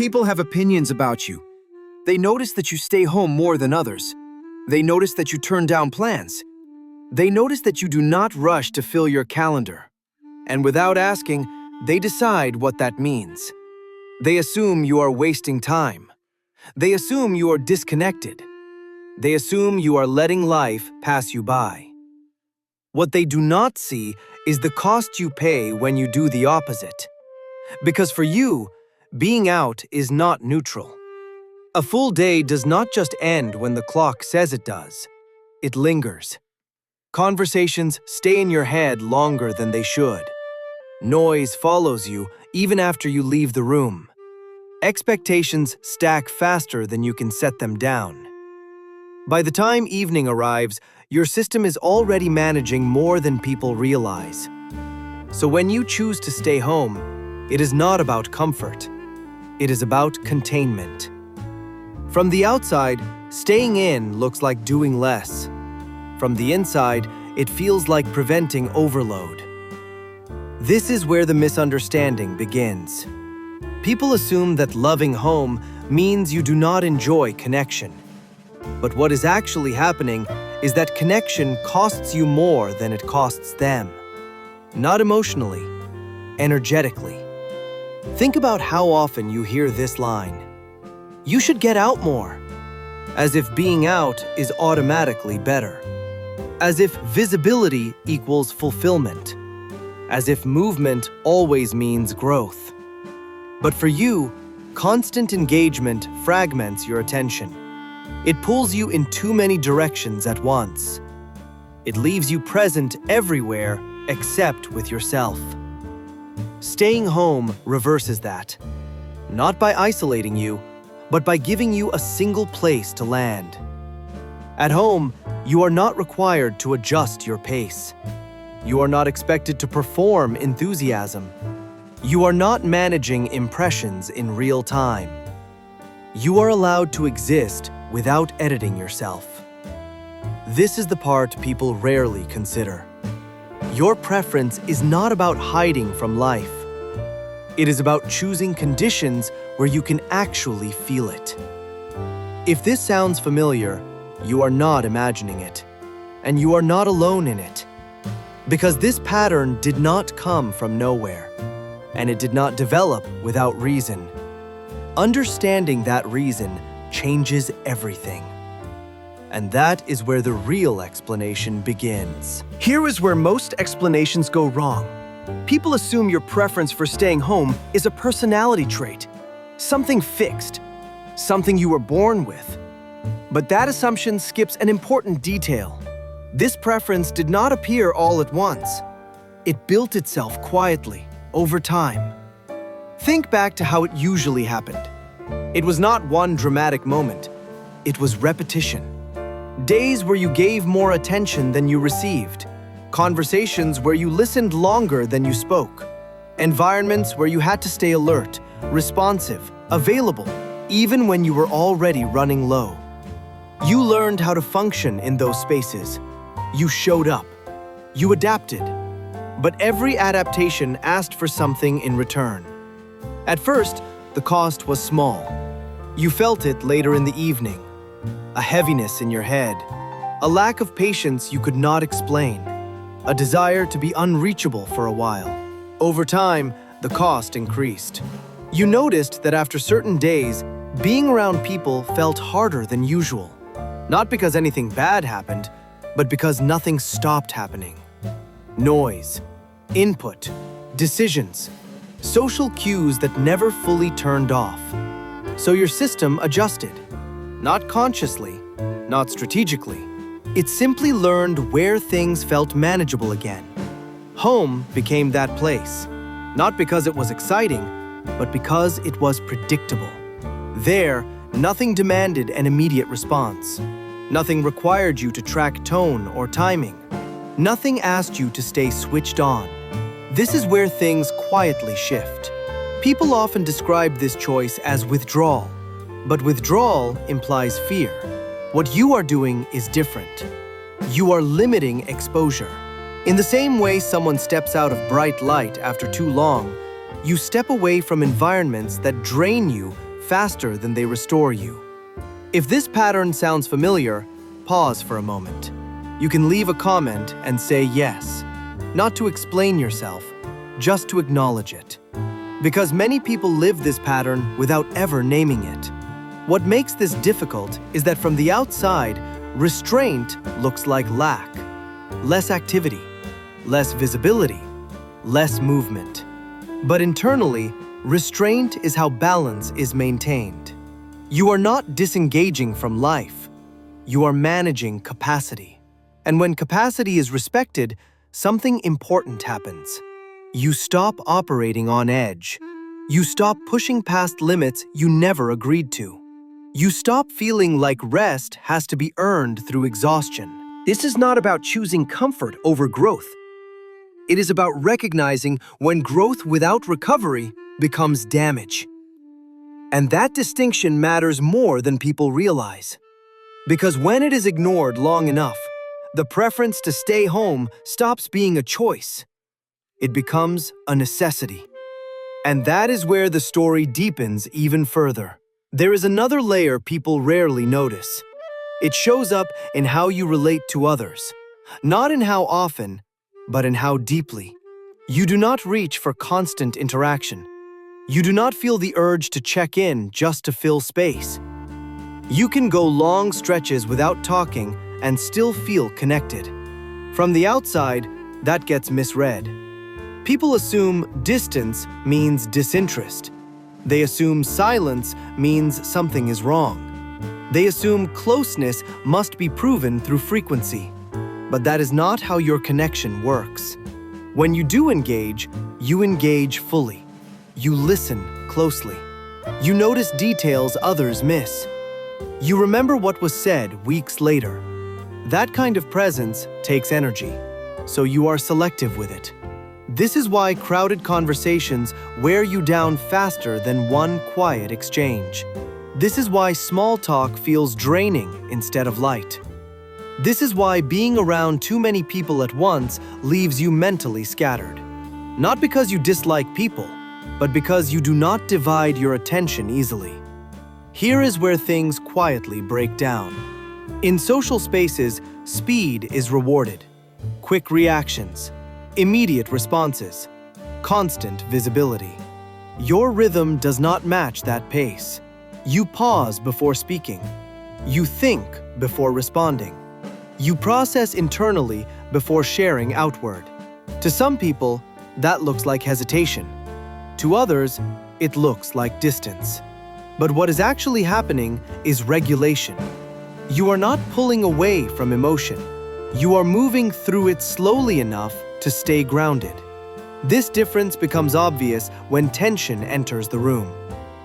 People have opinions about you. They notice that you stay home more than others. They notice that you turn down plans. They notice that you do not rush to fill your calendar. And without asking, they decide what that means. They assume you are wasting time. They assume you are disconnected. They assume you are letting life pass you by. What they do not see is the cost you pay when you do the opposite. Because for you, being out is not neutral. A full day does not just end when the clock says it does. It lingers. Conversations stay in your head longer than they should. Noise follows you even after you leave the room. Expectations stack faster than you can set them down. By the time evening arrives, your system is already managing more than people realize. So when you choose to stay home, it is not about comfort. It is about containment. From the outside, staying in looks like doing less. From the inside, it feels like preventing overload. This is where the misunderstanding begins. People assume that loving home means you do not enjoy connection. But what is actually happening is that connection costs you more than it costs them. Not emotionally, energetically. Think about how often you hear this line. You should get out more. As if being out is automatically better. As if visibility equals fulfillment. As if movement always means growth. But for you, constant engagement fragments your attention. It pulls you in too many directions at once. It leaves you present everywhere except with yourself. Staying home reverses that. Not by isolating you, but by giving you a single place to land. At home, you are not required to adjust your pace. You are not expected to perform enthusiasm. You are not managing impressions in real time. You are allowed to exist without editing yourself. This is the part people rarely consider. Your preference is not about hiding from life. It is about choosing conditions where you can actually feel it. If this sounds familiar, you are not imagining it, and you are not alone in it. Because this pattern did not come from nowhere, and it did not develop without reason. Understanding that reason changes everything. And that is where the real explanation begins. Here is where most explanations go wrong. People assume your preference for staying home is a personality trait, something fixed, something you were born with. But that assumption skips an important detail. This preference did not appear all at once. It built itself quietly, over time. Think back to how it usually happened. It was not one dramatic moment. It was repetition. Days where you gave more attention than you received. Conversations where you listened longer than you spoke. Environments where you had to stay alert, responsive, available, even when you were already running low. You learned how to function in those spaces. You showed up. You adapted. But every adaptation asked for something in return. At first, the cost was small. You felt it later in the evening. A heaviness in your head. A lack of patience you could not explain. A desire to be unreachable for a while. Over time, the cost increased. You noticed that after certain days, being around people felt harder than usual. Not because anything bad happened, but because nothing stopped happening. Noise, input, decisions, social cues that never fully turned off. So your system adjusted. Not consciously, not strategically. It simply learned where things felt manageable again. Home became that place, not because it was exciting, but because it was predictable. There, nothing demanded an immediate response. Nothing required you to track tone or timing. Nothing asked you to stay switched on. This is where things quietly shift. People often describe this choice as withdrawal, but withdrawal implies fear. What you are doing is different. You are limiting exposure. In the same way someone steps out of bright light after too long, you step away from environments that drain you faster than they restore you. If this pattern sounds familiar, pause for a moment. You can leave a comment and say yes, not to explain yourself, just to acknowledge it. Because many people live this pattern without ever naming it. What makes this difficult is that from the outside, restraint looks like lack, less activity, less visibility, less movement. But internally, restraint is how balance is maintained. You are not disengaging from life. You are managing capacity. And when capacity is respected, something important happens. You stop operating on edge. You stop pushing past limits you never agreed to. You stop feeling like rest has to be earned through exhaustion. This is not about choosing comfort over growth. It is about recognizing when growth without recovery becomes damage. And that distinction matters more than people realize. Because when it is ignored long enough, the preference to stay home stops being a choice. It becomes a necessity. And that is where the story deepens even further. There is another layer people rarely notice. It shows up in how you relate to others. Not in how often, but in how deeply. You do not reach for constant interaction. You do not feel the urge to check in just to fill space. You can go long stretches without talking and still feel connected. From the outside, that gets misread. People assume distance means disinterest. They assume silence means something is wrong. They assume closeness must be proven through frequency. But that is not how your connection works. When you do engage, you engage fully. You listen closely. You notice details others miss. You remember what was said weeks later. That kind of presence takes energy, so you are selective with it. This is why crowded conversations wear you down faster than one quiet exchange. This is why small talk feels draining instead of light. This is why being around too many people at once leaves you mentally scattered. Not because you dislike people, but because you do not divide your attention easily. Here is where things quietly break down. In social spaces, speed is rewarded. Quick reactions, immediate responses, constant visibility. Your rhythm does not match that pace. You pause before speaking. You think before responding. You process internally before sharing outward. To some people, that looks like hesitation. To others, it looks like distance. But what is actually happening is regulation. You are not pulling away from emotion. You are moving through it slowly enough to stay grounded. This difference becomes obvious when tension enters the room,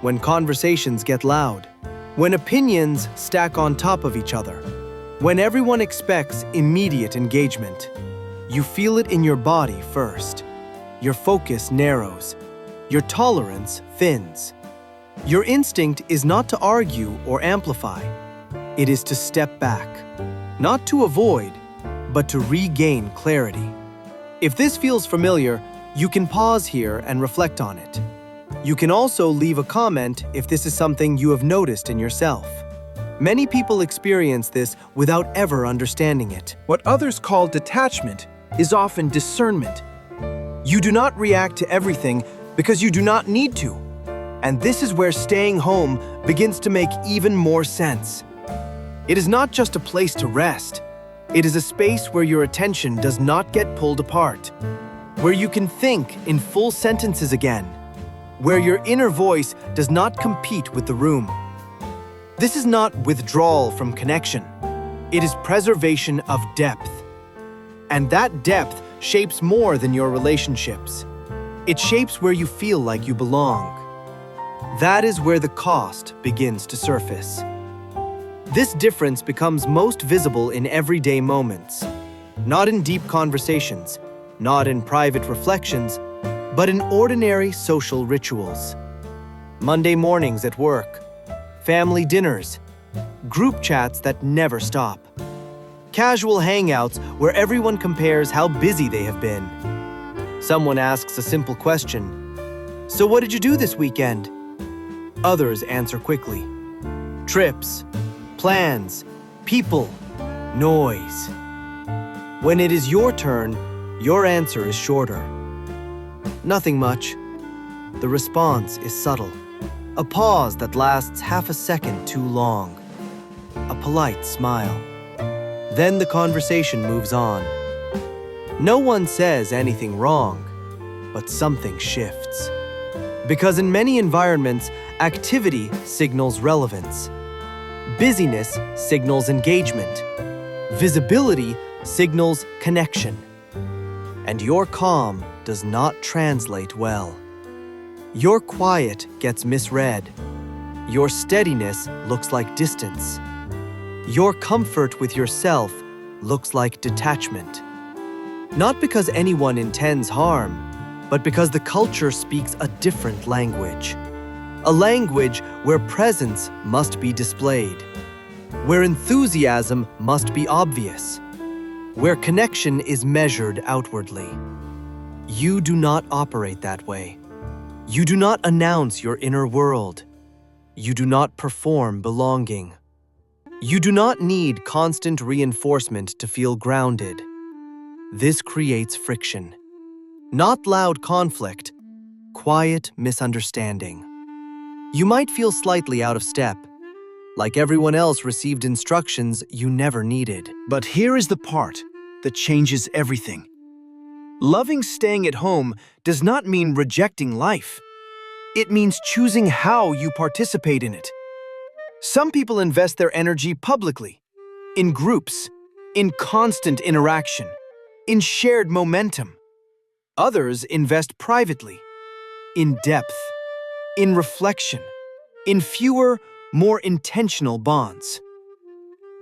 when conversations get loud, when opinions stack on top of each other, when everyone expects immediate engagement. You feel it in your body first. Your focus narrows. Your tolerance thins. Your instinct is not to argue or amplify. It is to step back, not to avoid, but to regain clarity. If this feels familiar, you can pause here and reflect on it. You can also leave a comment if this is something you have noticed in yourself. Many people experience this without ever understanding it. What others call detachment is often discernment. You do not react to everything because you do not need to. And this is where staying home begins to make even more sense. It is not just a place to rest. It is a space where your attention does not get pulled apart, where you can think in full sentences again, where your inner voice does not compete with the room. This is not withdrawal from connection. It is preservation of depth. And that depth shapes more than your relationships. It shapes where you feel like you belong. That is where the cost begins to surface. This difference becomes most visible in everyday moments, not in deep conversations, not in private reflections, but in ordinary social rituals. Monday mornings at work, family dinners, group chats that never stop, casual hangouts where everyone compares how busy they have been. Someone asks a simple question, "So what did you do this weekend?" Others answer quickly. Trips, plans, people, noise. When it is your turn, your answer is shorter. Nothing much. The response is subtle. A pause that lasts half a second too long. A polite smile. Then the conversation moves on. No one says anything wrong, but something shifts. Because in many environments, activity signals relevance. Busyness signals engagement. Visibility signals connection. And your calm does not translate well. Your quiet gets misread. Your steadiness looks like distance. Your comfort with yourself looks like detachment. Not because anyone intends harm, but because the culture speaks a different language. A language where presence must be displayed, where enthusiasm must be obvious, where connection is measured outwardly. You do not operate that way. You do not announce your inner world. You do not perform belonging. You do not need constant reinforcement to feel grounded. This creates friction. Not loud conflict, quiet misunderstanding. You might feel slightly out of step, like everyone else received instructions you never needed. But here is the part that changes everything. Loving staying at home does not mean rejecting life. It means choosing how you participate in it. Some people invest their energy publicly, in groups, in constant interaction, in shared momentum. Others invest privately, in depth, in reflection, in fewer, more intentional bonds.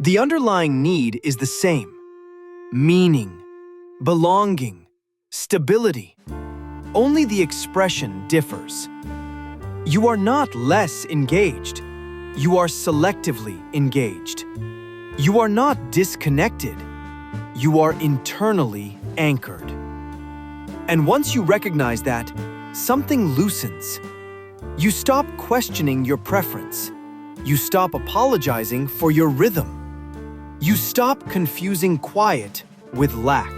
The underlying need is the same: meaning, belonging, stability. Only the expression differs. You are not less engaged. You are selectively engaged. You are not disconnected. You are internally anchored. And once you recognize that, something loosens. You stop questioning your preference. You stop apologizing for your rhythm. You stop confusing quiet with lack.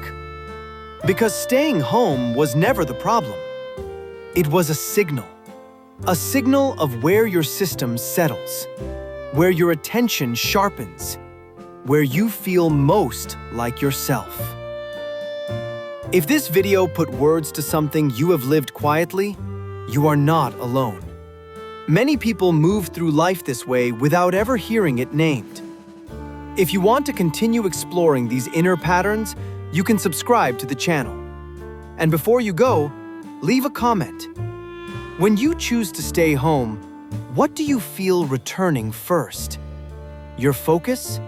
Because staying home was never the problem. It was a signal of where your system settles, where your attention sharpens, where you feel most like yourself. If this video put words to something you have lived quietly, you are not alone. Many people move through life this way without ever hearing it named. If you want to continue exploring these inner patterns, you can subscribe to the channel. And before you go, leave a comment. When you choose to stay home, what do you feel returning first? Your focus,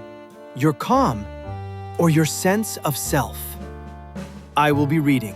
your calm, or your sense of self? I will be reading.